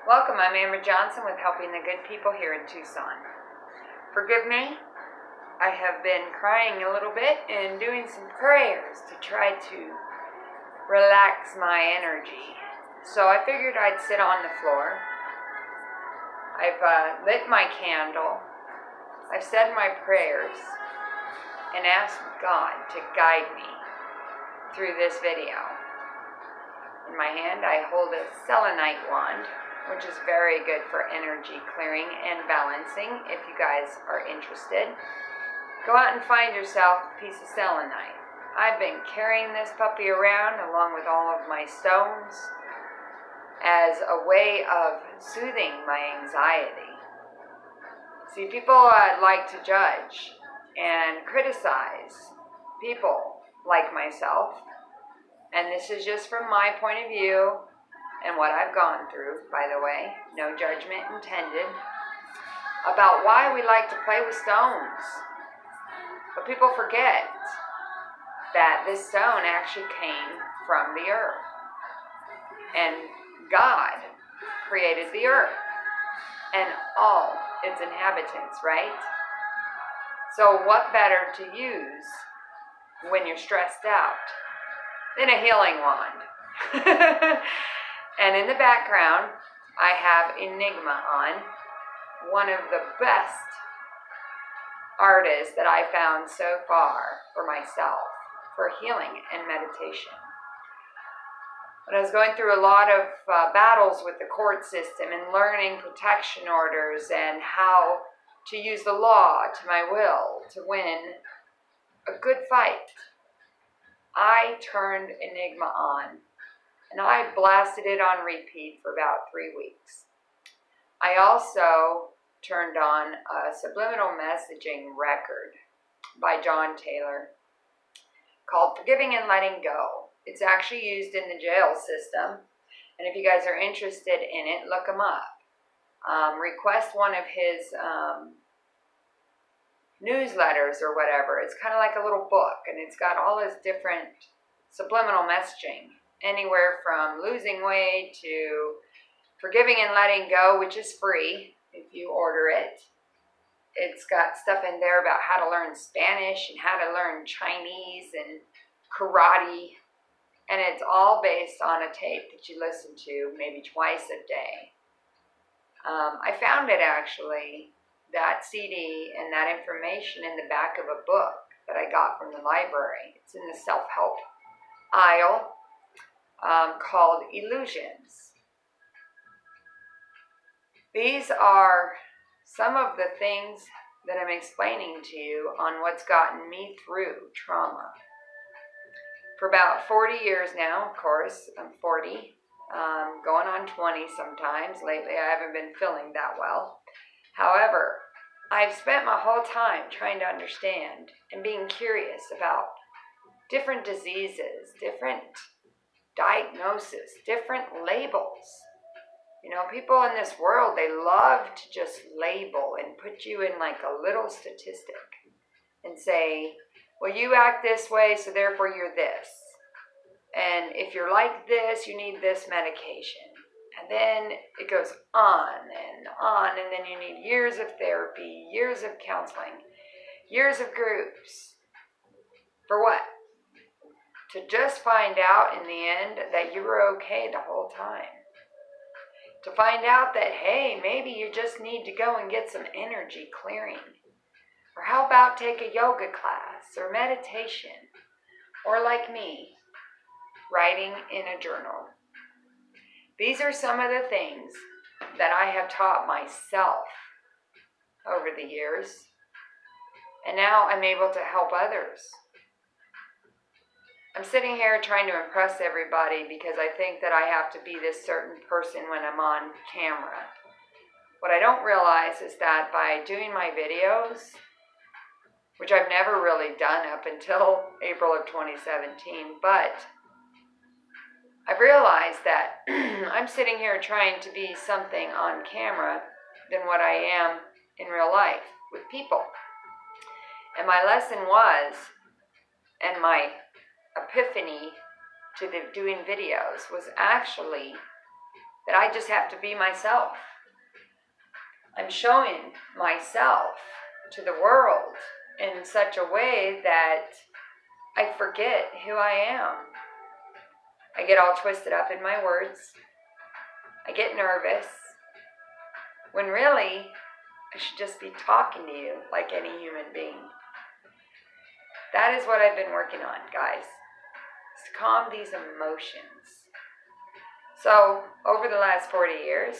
Welcome, I'm Amber Johnson with Helping the Good People here in Tucson. Forgive me, I have been crying a little bit and doing some prayers to try to relax my energy. So I figured I'd sit on the floor. I've lit my candle. I've said my prayers and asked God to guide me through this video. In my hand I hold a selenite wand, which is very good for energy clearing and balancing. If you guys are interested, go out and find yourself a piece of selenite. I've been carrying this puppy around along with all of my stones as a way of soothing my anxiety. See, people like to judge and criticize people like myself, and this is just from my point of view and what I've gone through, by the way, no judgment intended, about why we like to play with stones. But people forget that this stone actually came from the earth. And God created the earth and all its inhabitants, right? So what better to use when you're stressed out than a healing wand? And in the background, I have Enigma on, one of the best artists that I found so far for myself, for healing and meditation. When I was going through a lot of battles with the court system and learning protection orders and how to use the law to my will to win a good fight, I turned Enigma on. And I blasted it on repeat for about 3 weeks. I also turned on a subliminal messaging record by Eldon Taylor called Forgiving and Letting Go. It's actually used in the jail system. And if you guys are interested in it, look him up. Request one of his newsletters or whatever. It's kind of like a little book, and it's got all his different subliminal messaging. Anywhere from losing weight to forgiving and letting go, which is free if you order it. It's got stuff in there about how to learn Spanish and how to learn Chinese and karate. And it's all based on a tape that you listen to maybe twice a day. I found it actually, that CD and that information in the back of a book that I got from the library. It's in the self-help aisle. Called Illusions. These are some of the things that I'm explaining to you on what's gotten me through trauma. For about 40 years now, of course, I'm 40, going on 20 sometimes. Lately I haven't been feeling that well. However, I've spent my whole time trying to understand and being curious about different diseases, different diagnosis, different labels. You know, people in this world, they love to just label and put you in like a little statistic and say, well, you act this way, so therefore you're this. And if you're like this, you need this medication. And then it goes on, and then you need years of therapy, years of counseling, years of groups. For what? To just find out in the end that you were okay the whole time. To find out that, hey, maybe you just need to go and get some energy clearing. Or how about take a yoga class or meditation? Or like me, writing in a journal. These are some of the things that I have taught myself over the years. And now I'm able to help others. I'm sitting here trying to impress everybody because I think that I have to be this certain person when I'm on camera. What I don't realize is that by doing my videos, which I've never really done up until April of 2017, but I've realized that I'm sitting here trying to be something on camera than what I am in real life with people. And my lesson was, and my epiphany to the doing videos was actually that I just have to be myself. I'm showing myself to the world in such a way that I forget who I am. I get all twisted up in my words. I get nervous. When really, I should just be talking to you like any human being. That is what I've been working on, guys. Is to calm these emotions. So, over the last 40 years,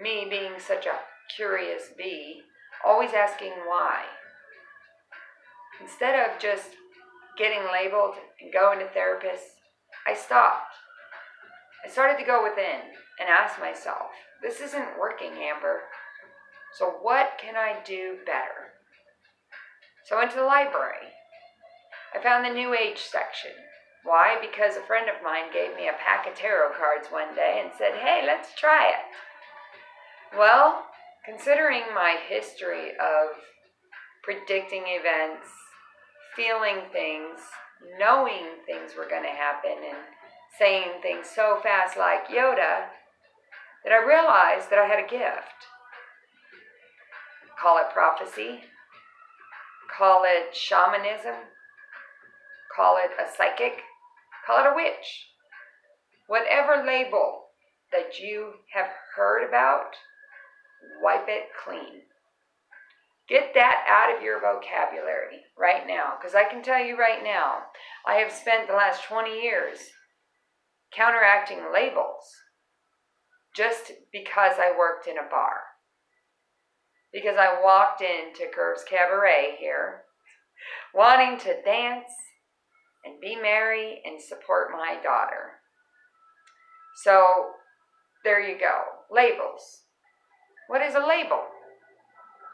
me being such a curious bee, always asking why. Instead of just getting labeled and going to therapists, I stopped. I started to go within and ask myself, this isn't working, Amber. So what can I do better? So I went to the library. I found the New Age section. Why? Because a friend of mine gave me a pack of tarot cards one day and said, hey, let's try it. Well, considering my history of predicting events, feeling things, knowing things were going to happen, and saying things so fast like Yoda, that I realized that I had a gift. Call it prophecy, call it shamanism, call it a psychic, call it a witch. Whatever label that you have heard about, wipe it clean. Get that out of your vocabulary right now, because I can tell you right now, I have spent the last 20 years counteracting labels just because I worked in a bar. Because I walked into Curves Cabaret here, wanting to dance and be merry and support my daughter. So, there you go. Labels. What is a label?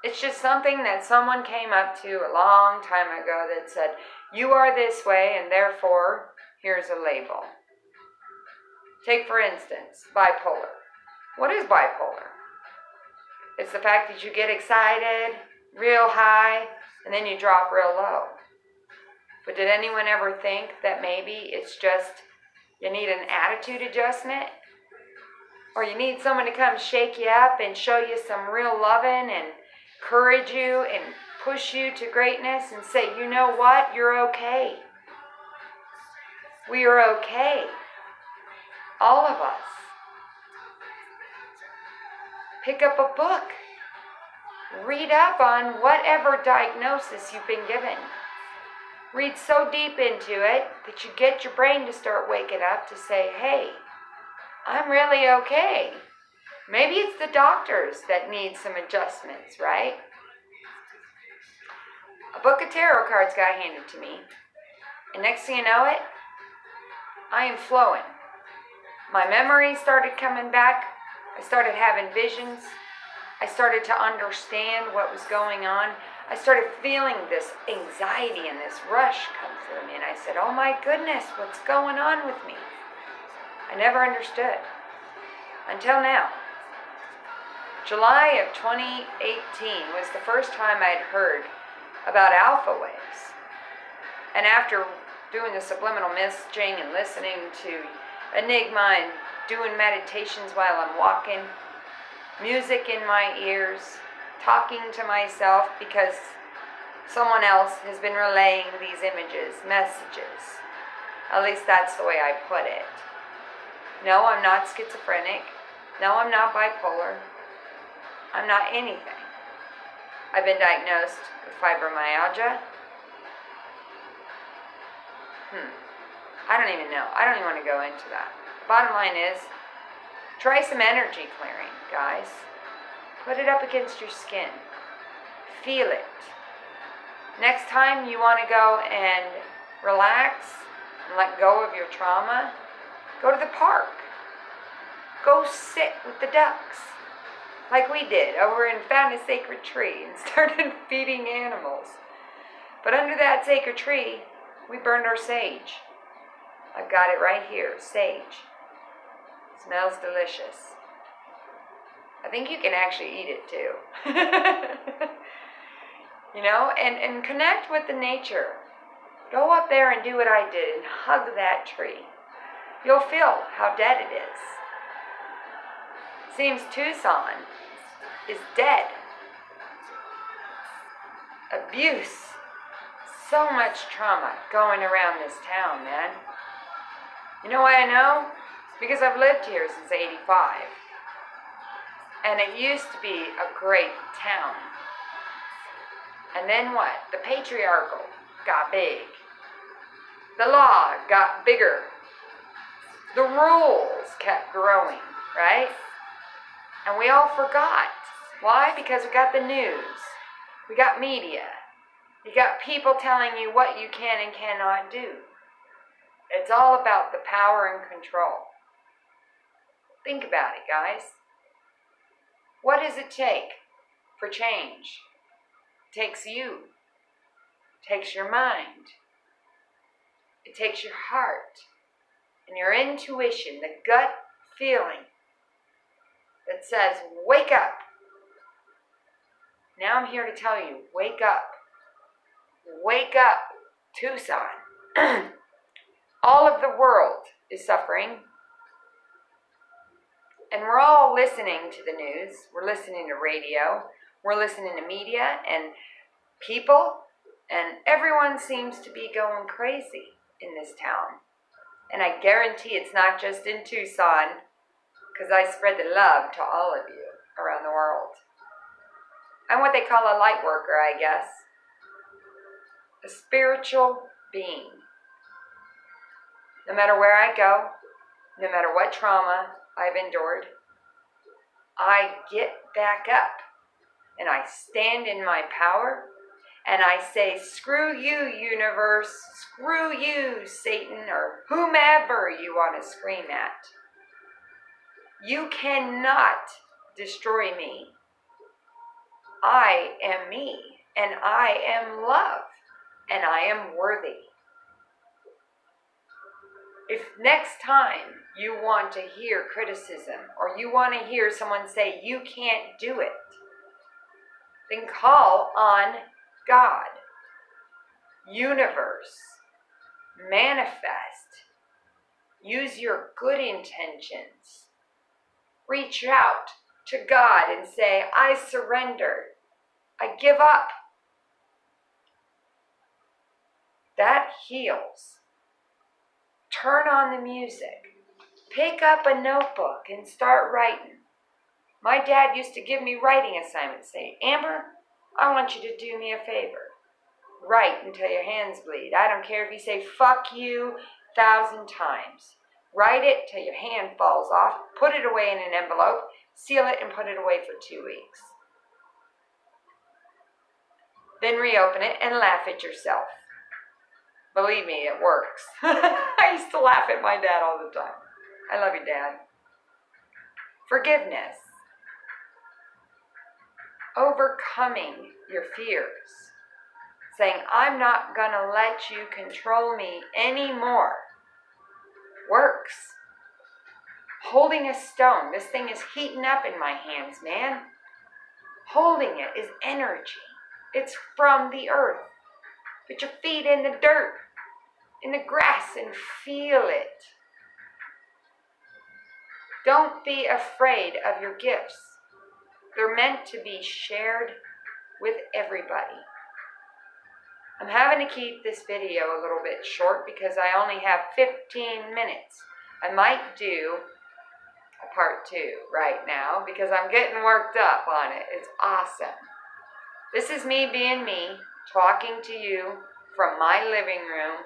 It's just something that someone came up to a long time ago that said, you are this way and therefore, here's a label. Take, for instance, bipolar. What is bipolar? It's the fact that you get excited, real high, and then you drop real low. But did anyone ever think that maybe it's just you need an attitude adjustment? Or you need someone to come shake you up and show you some real loving and encourage you and push you to greatness and say, you know what, you're okay. We are okay. All of us. Pick up a book. Read up on whatever diagnosis you've been given. Read so deep into it that you get your brain to start waking up to say, hey, I'm really okay. Maybe it's the doctors that need some adjustments, right? A book of tarot cards got handed to me. And next thing you know it, I am flowing. My memory started coming back. I started having visions. I started to understand what was going on. I started feeling this anxiety and this rush come through me. And I said, oh my goodness, what's going on with me? I never understood. Until now. July of 2018 was the first time I'd heard about alpha waves. And after doing the subliminal messaging and listening to Enigma and doing meditations while I'm walking, music in my ears, talking to myself because someone else has been relaying these images, messages. At least that's the way I put it. No, I'm not schizophrenic. No, I'm not bipolar. I'm not anything. I've been diagnosed with fibromyalgia. I don't even know. I don't even want to go into that. Bottom line is, try some energy clearing, guys. Put it up against your skin. Feel it. Next time you want to go and relax and let go of your trauma, go to the park. Go sit with the ducks. Like we did over and found a sacred tree and started feeding animals. But under that sacred tree, we burned our sage. I've got it right here, sage. Smells delicious. I think you can actually eat it too. You know, and connect with the nature. Go up there and do what I did and hug that tree. You'll feel how dead it is. Seems Tucson is dead. Abuse. So much trauma going around this town, man. You know why I know? Because I've lived here since '85. And it used to be a great town. And then what? The patriarchal got big. The law got bigger. The rules kept growing, right? And we all forgot. Why? Because we got the news. We got media. You got people telling you what you can and cannot do. It's all about the power and control. Think about it, guys. What does it take for change? It takes you. It takes your mind. It takes your heart and your intuition, the gut feeling that says, wake up. Now I'm here to tell you, wake up. Wake up, Tucson. All of the world is suffering. And we're all listening to the news. We're listening to radio. We're listening to media and people. And everyone seems to be going crazy in this town. And I guarantee it's not just in Tucson, because I spread the love to all of you around the world. I'm what they call a light worker, I guess. A spiritual being. No matter where I go, no matter what trauma I've endured, I get back up and I stand in my power and I say, screw you, universe, screw you, Satan, or whomever you want to scream at. You cannot destroy me. I am me, and I am love, and I am worthy. If next time you want to hear criticism, or you want to hear someone say you can't do it, then call on God, universe, manifest, use your good intentions, reach out to God and say, I surrender, I give up. That heals. Turn on the music. Pick up a notebook and start writing. My dad used to give me writing assignments, say, Amber, I want you to do me a favor. Write until your hands bleed. I don't care if you say fuck you 1,000 times. Write it till your hand falls off. Put it away in an envelope. Seal it and put it away for 2 weeks. Then reopen it and laugh at yourself. Believe me, it works. I used to laugh at my dad all the time. I love you, Dad. Forgiveness. Overcoming your fears. Saying, I'm not going to let you control me anymore. Works. Holding a stone. This thing is heating up in my hands, man. Holding it is energy. It's from the earth. Put your feet in the dirt, in the grass, and feel it. Don't be afraid of your gifts. They're meant to be shared with everybody. I'm having to keep this video a little bit short because I only have 15 minutes. I might do a part 2 right now because I'm getting worked up on it. It's awesome. This is me being me, talking to you from my living room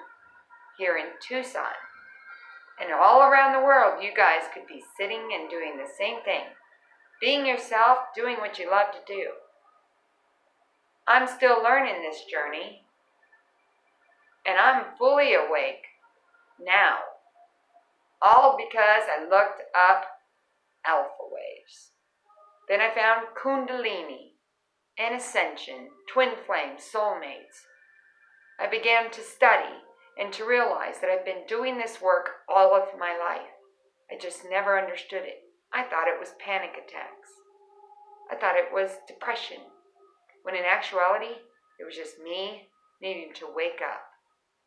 here in Tucson. And all around the world, you guys could be sitting and doing the same thing. Being yourself, doing what you love to do. I'm still learning this journey. And I'm fully awake now. All because I looked up alpha waves. Then I found Kundalini and Ascension, twin flames, soulmates. I began to study and to realize that I've been doing this work all of my life. I just never understood it. I thought it was panic attacks. I thought it was depression, when in actuality, it was just me needing to wake up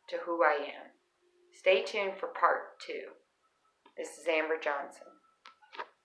to who I am. Stay tuned for part 2. This is Amber Johnson.